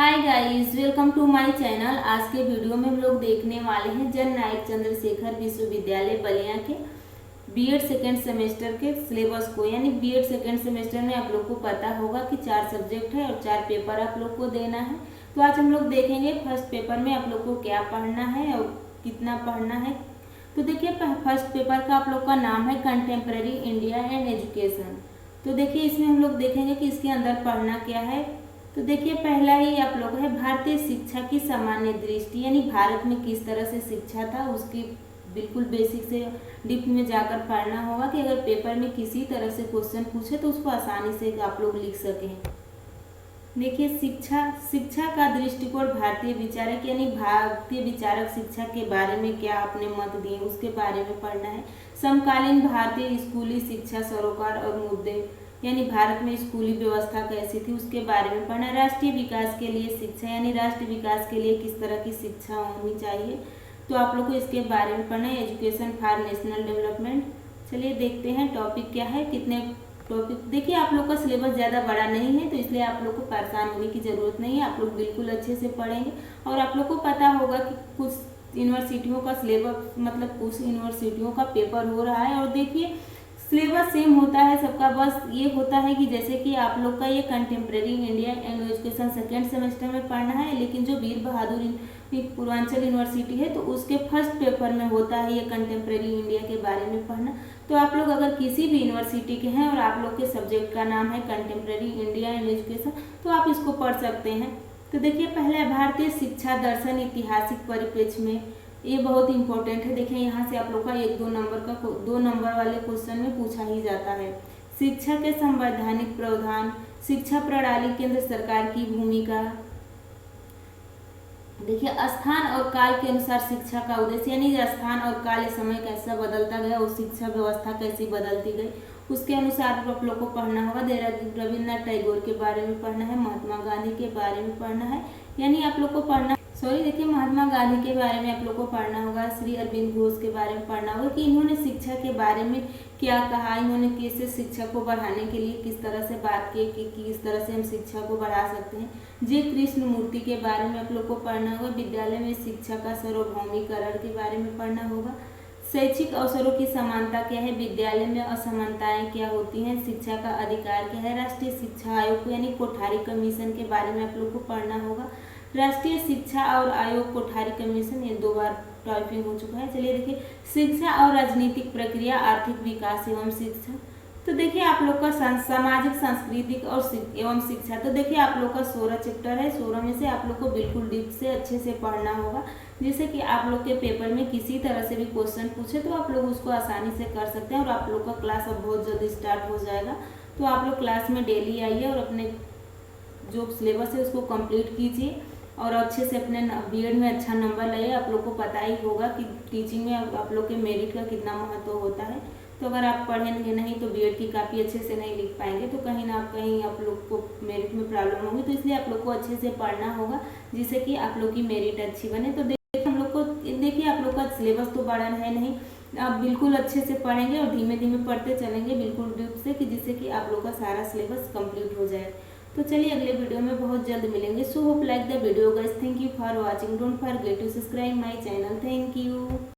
Hi guys, welcome to my channel. आज के video में हम लोग देखने वाले हैं जननायक चंद्रशेखर विश्वविद्यालय बलिया के बीएड सेकेंड सेमेस्टर के सिलेबस को। यानी बीएड सेकेंड सेमेस्टर में आप लोग को पता होगा कि 4 सब्जेक्ट है और 4 पेपर आप लोग को देना है। तो आज हम लोग देखेंगे फर्स्ट पेपर में आप लोग को क्या पढ़ना है और कितना पढ़ना है। तो देखिए, फर्स्ट पेपर का आप लोग का नाम है कंटेम्प्रेरी इंडिया एंड एजुकेशन। तो देखिए, इसमें हम लोग देखेंगे कि इसके अंदर पढ़ना क्या है। तो देखिए, पहला ही आप लोग है भारतीय शिक्षा की सामान्य दृष्टि, यानी भारत में किस तरह से शिक्षा था उसकी बिल्कुल बेसिक से डीप में जाकर पढ़ना होगा कि अगर पेपर में किसी तरह से क्वेश्चन पूछे तो उसको आसानी से आप लोग लिख सकें। देखिए, शिक्षा का दृष्टिकोण भारतीय विचारक, यानी भारतीय विचारक शिक्षा के बारे में क्या अपने मत दिए उसके बारे में पढ़ना है। समकालीन भारतीय स्कूली शिक्षा सरोकार और मुद्दे, यानी भारत में स्कूली व्यवस्था कैसी थी उसके बारे में पढ़ना है। राष्ट्रीय विकास के लिए शिक्षा, यानी राष्ट्र विकास के लिए किस तरह की शिक्षा होनी चाहिए, तो आप लोग को इसके बारे में पढ़ना है। Education for national development. चलिए देखते हैं टॉपिक क्या है, कितने टॉपिक। देखिए, आप लोग का सिलेबस ज़्यादा बड़ा नहीं है तो इसलिए आप लोग को परेशान होने की ज़रूरत नहीं है। आप लोग बिल्कुल अच्छे से पढ़ेंगे और आप लोग को पता होगा कि कुछ यूनिवर्सिटियों का सिलेबस, मतलब कुछ यूनिवर्सिटियों का पेपर हो रहा है। और देखिए, सिलेबस सेम होता है सबका, बस ये होता है कि जैसे कि आप लोग का ये contemporary India and education second semester में पढ़ना है, लेकिन जो वीर बहादुर पूर्वांचल यूनिवर्सिटी है तो उसके फर्स्ट पेपर में होता है ये कंटेम्प्रेरी इंडिया के बारे में पढ़ना। तो आप लोग अगर किसी भी यूनिवर्सिटी के हैं और आप लोग के सब्जेक्ट का नाम है कंटेम्प्रेरी इंडिया एंड एजुकेशन, तो आप इसको पढ़ सकते हैं। तो देखिए, पहला है भारतीय शिक्षा दर्शन ऐतिहासिक परिप्रेक्ष्य में। ये बहुत इंपॉर्टेंट है। देखिए, यहाँ से आप लोग का 2 नंबर वाले क्वेश्चन में पूछा ही जाता है। शिक्षा के संवैधानिक प्रावधान, शिक्षा प्रणाली, केंद्र सरकार की भूमिका। देखिए, स्थान और काल के अनुसार शिक्षा का उद्देश्य, यानी स्थान और काल समय कैसा बदलता गया और शिक्षा व्यवस्था कैसी बदलती गई उसके अनुसार आप लोग को पढ़ना होगा। रविन्द्रनाथ टैगोर के बारे में पढ़ना है, महात्मा गांधी के बारे में पढ़ना है, यानी आप लोग को पढ़ना देखिए, महात्मा गांधी के बारे में आप लोग को पढ़ना होगा। श्री अरविंद घोष के बारे में पढ़ना होगा कि इन्होंने शिक्षा के बारे में क्या कहा, इन्होंने कैसे शिक्षा को बढ़ाने के लिए किस तरह से बात की कि किस तरह से हम शिक्षा को बढ़ा सकते हैं। जे कृष्ण मूर्ति के बारे में आप लोग को पढ़ना होगा। विद्यालय में शिक्षा का सार्वभौमिकरण के बारे में पढ़ना होगा। शैक्षिक अवसरों की समानता क्या है, विद्यालय में असमानताएं क्या होती हैं, शिक्षा का अधिकार क्या है। राष्ट्रीय शिक्षा आयोग यानी कोठारी कमीशन के बारे में आप लोग को पढ़ना होगा। राष्ट्रीय शिक्षा और आयोग कोठारी कमीशन, ये 2 बार टॉपिक हो चुका है। चलिए देखिए, शिक्षा और राजनीतिक प्रक्रिया, आर्थिक विकास एवं शिक्षा। तो देखिए, आप लोग का सामाजिक, सांस्कृतिक और एवं शिक्षा। तो देखिए, आप लोग का 16 चैप्टर है। 16 में से आप लोग को बिल्कुल डीप से अच्छे से पढ़ना होगा, जिससे कि आप लोग के पेपर में किसी तरह से भी क्वेश्चन पूछे तो आप लोग उसको आसानी से कर सकते हैं। और आप लोग का क्लास अब बहुत जल्दी स्टार्ट हो जाएगा, तो आप लोग क्लास में डेली आइए और अपने जो सिलेबस है उसको कंप्लीट कीजिए और अच्छे से अपने बीएड में अच्छा नंबर लाइए। आप लोग को पता ही होगा कि टीचिंग में आप लोग के मेरिट का कितना महत्व होता है। तो अगर आप पढ़ेंगे नहीं तो बीएड की काफ़ी अच्छे से नहीं लिख पाएंगे, तो कहीं ना कहीं आप लोग को मेरिट में प्रॉब्लम होगी। तो इसलिए आप लोग को अच्छे से पढ़ना होगा, जिससे कि आप लोग की मेरिट अच्छी बने। तो देखिए, हम लोग को देखिए, आप लोग का सिलेबस तो बड़ा है नहीं, आप बिल्कुल अच्छे से पढ़ेंगे और धीमे धीमे पढ़ते चलेंगे बिल्कुल डीप से, कि जिससे कि आप लोग का सारा सिलेबस कंप्लीट हो जाए। तो चलिए, अगले वीडियो में बहुत जल्द मिलेंगे। So hope like the video guys. Thank you for watching. Don't forget to subscribe my channel. Thank you.